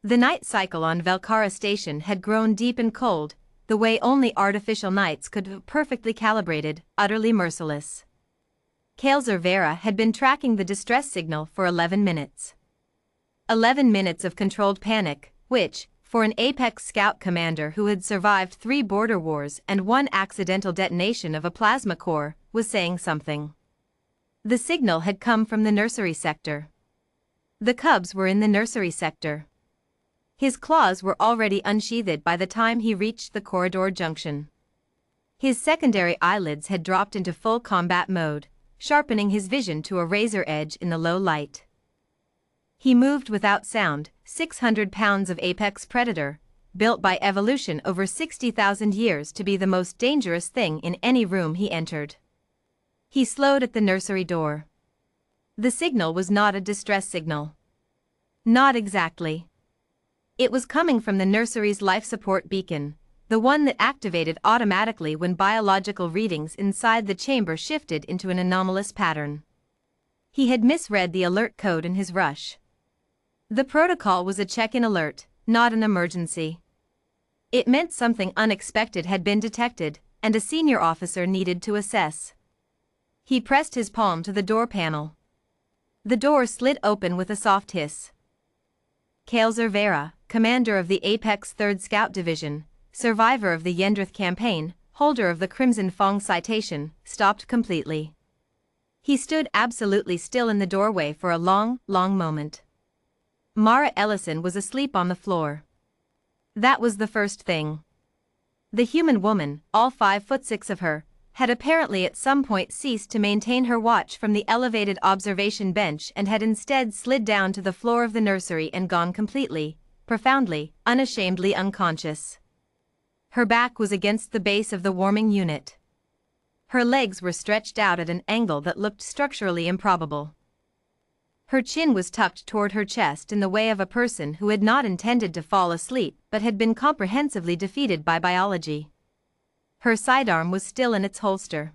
The night cycle on Velkara Station had grown deep and cold, the way only artificial nights could have perfectly calibrated, utterly merciless. Kalezer Vera had been tracking the distress signal for 11 minutes. 11 minutes of controlled panic, which, for an Apex Scout commander who had survived 3 border wars and 1 accidental detonation of a plasma core, was saying something. The signal had come from the nursery sector. The cubs were in the nursery sector. His claws were already unsheathed by the time he reached the corridor junction. His secondary eyelids had dropped into full combat mode, sharpening his vision to a razor edge in the low light. He moved without sound, 600 pounds of apex predator, built by evolution over 60,000 years to be the most dangerous thing in any room he entered. He slowed at the nursery door. The signal was not a distress signal. Not exactly. It was coming from the nursery's life support beacon, the one that activated automatically when biological readings inside the chamber shifted into an anomalous pattern. He had misread the alert code in his rush. The protocol was a check-in alert, not an emergency. It meant something unexpected had been detected, and a senior officer needed to assess. He pressed his palm to the door panel. The door slid open with a soft hiss. Kalezer Vera, commander of the Apex 3rd Scout Division, survivor of the Yendrith campaign, holder of the Crimson Fong citation, stopped completely. He stood absolutely still in the doorway for a long, long moment. Mara Ellison was asleep on the floor. That was the first thing. The human woman, all 5'6" of her, had apparently at some point ceased to maintain her watch from the elevated observation bench and had instead slid down to the floor of the nursery and gone completely, profoundly, unashamedly unconscious. Her back was against the base of the warming unit. Her legs were stretched out at an angle that looked structurally improbable. Her chin was tucked toward her chest in the way of a person who had not intended to fall asleep but had been comprehensively defeated by biology. Her sidearm was still in its holster.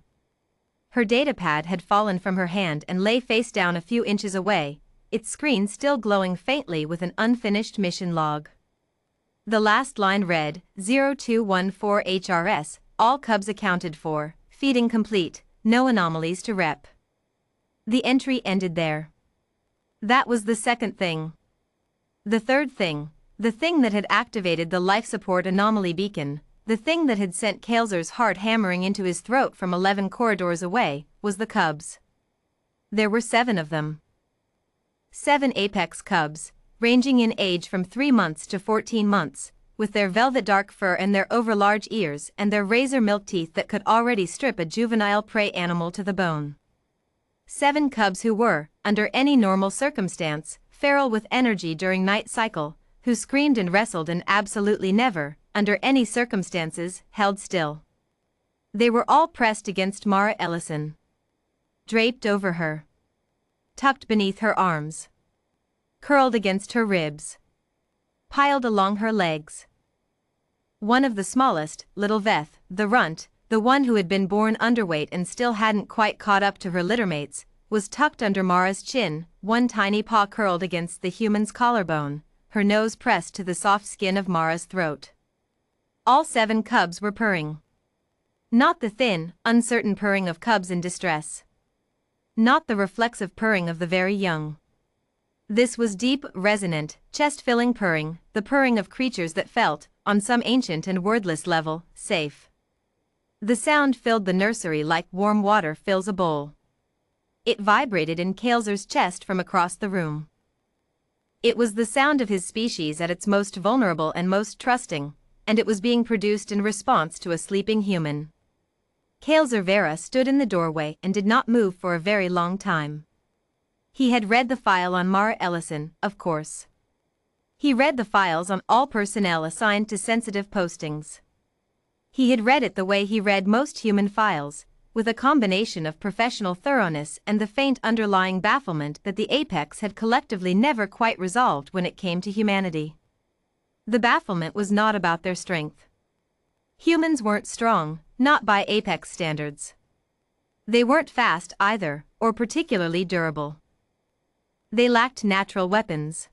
Her datapad had fallen from her hand and lay face down a few inches away, its screen still glowing faintly with an unfinished mission log. The last line read, 0214 HRS, all cubs accounted for, feeding complete, no anomalies to rep. The entry ended there. That was the second thing. The third thing, the thing that had activated the life support anomaly beacon, the thing that had sent Kalezer's heart hammering into his throat from 11 corridors away, was the cubs. There were 7 of them. 7 apex cubs, ranging in age from 3 months to 14 months, with their velvet dark fur and their overlarge ears and their razor milk teeth that could already strip a juvenile prey animal to the bone. 7 cubs who were, under any normal circumstance, feral with energy during night cycle, who screamed and wrestled and absolutely never, under any circumstances, held still. They were all pressed against Mara Ellison. Draped over her. Tucked beneath her arms. Curled against her ribs. Piled along her legs. One of the smallest, little Veth, the runt, the one who had been born underweight and still hadn't quite caught up to her littermates, was tucked under Mara's chin, one tiny paw curled against the human's collarbone, her nose pressed to the soft skin of Mara's throat. All 7 cubs were purring. Not the thin, uncertain purring of cubs in distress. Not the reflexive purring of the very young. This was deep, resonant, chest-filling purring, the purring of creatures that felt, on some ancient and wordless level, safe. The sound filled the nursery like warm water fills a bowl. It vibrated in Kalezer's chest from across the room. It was the sound of his species at its most vulnerable and most trusting, and it was being produced in response to a sleeping human. Kalezer Vera stood in the doorway and did not move for a very long time. He had read the file on Mara Ellison, of course. He read the files on all personnel assigned to sensitive postings. He had read it the way he read most human files, with a combination of professional thoroughness and the faint underlying bafflement that the Apex had collectively never quite resolved when it came to humanity. The bafflement was not about their strength. Humans weren't strong, not by Apex standards. They weren't fast either, or particularly durable. They lacked natural weapons.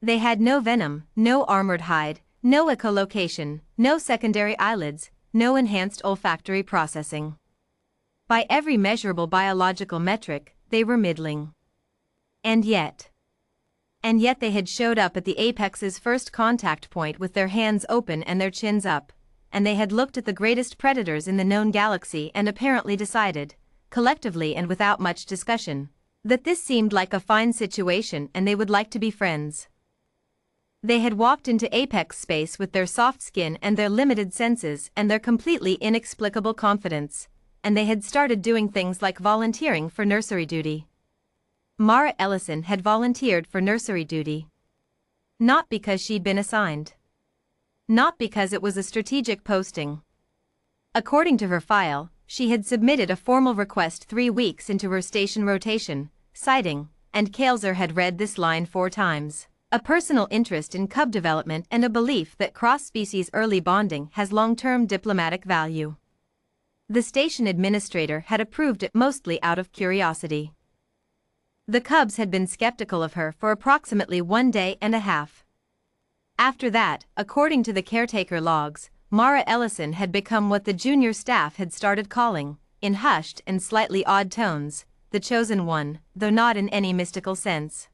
They had no venom, no armored hide, no echolocation, no secondary eyelids, no enhanced olfactory processing. By every measurable biological metric, they were middling. And yet they had showed up at the apex's first contact point with their hands open and their chins up, and they had looked at the greatest predators in the known galaxy and apparently decided, collectively and without much discussion, that this seemed like a fine situation and they would like to be friends. They had walked into apex space with their soft skin and their limited senses and their completely inexplicable confidence, and they had started doing things like volunteering for nursery duty. Mara Ellison had volunteered for nursery duty. Not because she'd been assigned. Not because it was a strategic posting. According to her file, she had submitted a formal request 3 weeks into her station rotation, citing, and Kaelzer had read this line 4 times, a personal interest in cub development and a belief that cross-species early bonding has long-term diplomatic value. The station administrator had approved it mostly out of curiosity. The cubs had been skeptical of her for approximately 1 day and a half. After that, according to the caretaker logs, Mara Ellison had become what the junior staff had started calling, in hushed and slightly odd tones, the chosen one, though not in any mystical sense.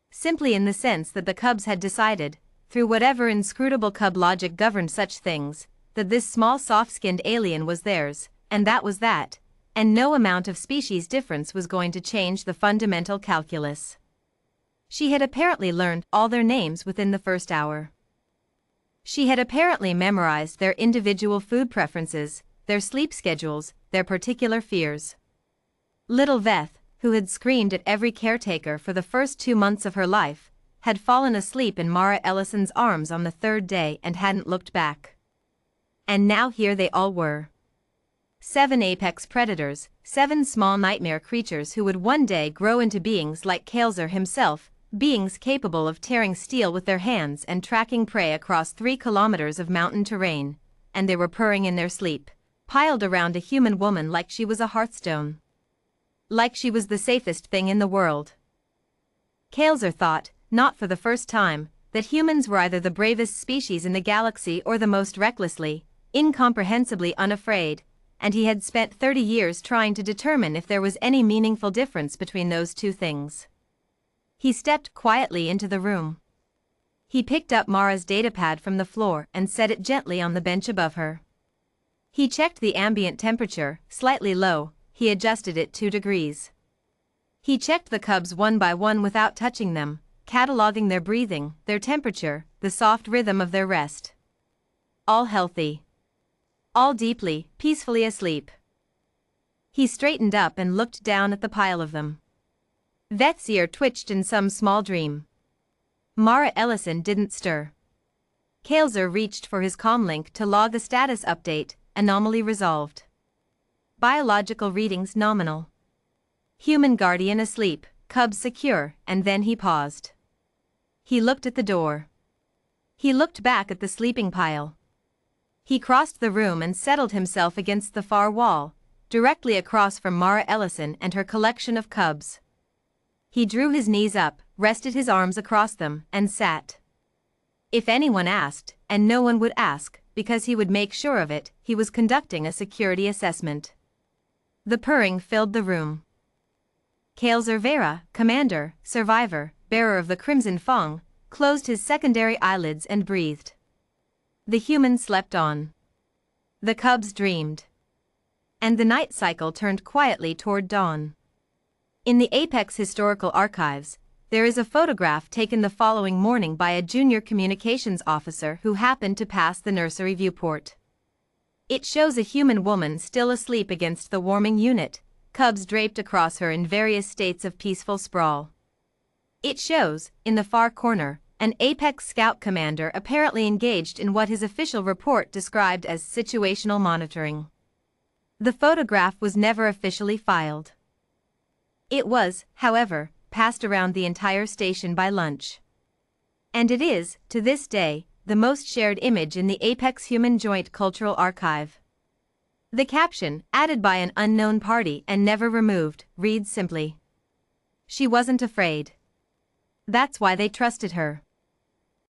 Simply in the sense that the cubs had decided, through whatever inscrutable cub logic governed such things, that this small soft-skinned alien was theirs, and that was that, and no amount of species difference was going to change the fundamental calculus. She had apparently learned all their names within the first hour. She had apparently memorized their individual food preferences, their sleep schedules, their particular fears. Little Veth, who had screamed at every caretaker for the first 2 months of her life, had fallen asleep in Mara Ellison's arms on the 3rd day and hadn't looked back. And now here they all were. 7 apex predators, 7 small nightmare creatures who would one day grow into beings like Kaelzer himself, beings capable of tearing steel with their hands and tracking prey across 3 kilometers of mountain terrain, and they were purring in their sleep, piled around a human woman like she was a hearthstone. Like she was the safest thing in the world. Kaelzer thought, not for the first time, that humans were either the bravest species in the galaxy or the most recklessly, incomprehensibly unafraid, and he had spent 30 years trying to determine if there was any meaningful difference between those two things. He stepped quietly into the room. He picked up Mara's datapad from the floor and set it gently on the bench above her. He checked the ambient temperature, slightly low. He adjusted it 2 degrees. He checked the cubs one by one without touching them, cataloging their breathing, their temperature, the soft rhythm of their rest. All healthy. All deeply, peacefully asleep. He straightened up and looked down at the pile of them. Veth's ear twitched in some small dream. Mara Ellison didn't stir. Kaelzer reached for his comlink to log a status update, anomaly resolved. Biological readings nominal. Human guardian asleep, cubs secure, and then he paused. He looked at the door. He looked back at the sleeping pile. He crossed the room and settled himself against the far wall, directly across from Mara Ellison and her collection of cubs. He drew his knees up, rested his arms across them, and sat. If anyone asked, and no one would ask, because he would make sure of it, he was conducting a security assessment. The purring filled the room. Kaelzer Vera, commander, survivor, bearer of the Crimson Fong, closed his secondary eyelids and breathed. The human slept on. The cubs dreamed. And the night cycle turned quietly toward dawn. In the Apex Historical Archives, there is a photograph taken the following morning by a junior communications officer who happened to pass the nursery viewport. It shows a human woman still asleep against the warming unit, cubs draped across her in various states of peaceful sprawl. It shows, in the far corner, an Apex Scout commander apparently engaged in what his official report described as situational monitoring. The photograph was never officially filed. It was, however, passed around the entire station by lunch. And it is, to this day, the most shared image in the Apex Human Joint Cultural Archive. The caption, added by an unknown party and never removed, reads simply, "She wasn't afraid." That's why they trusted her.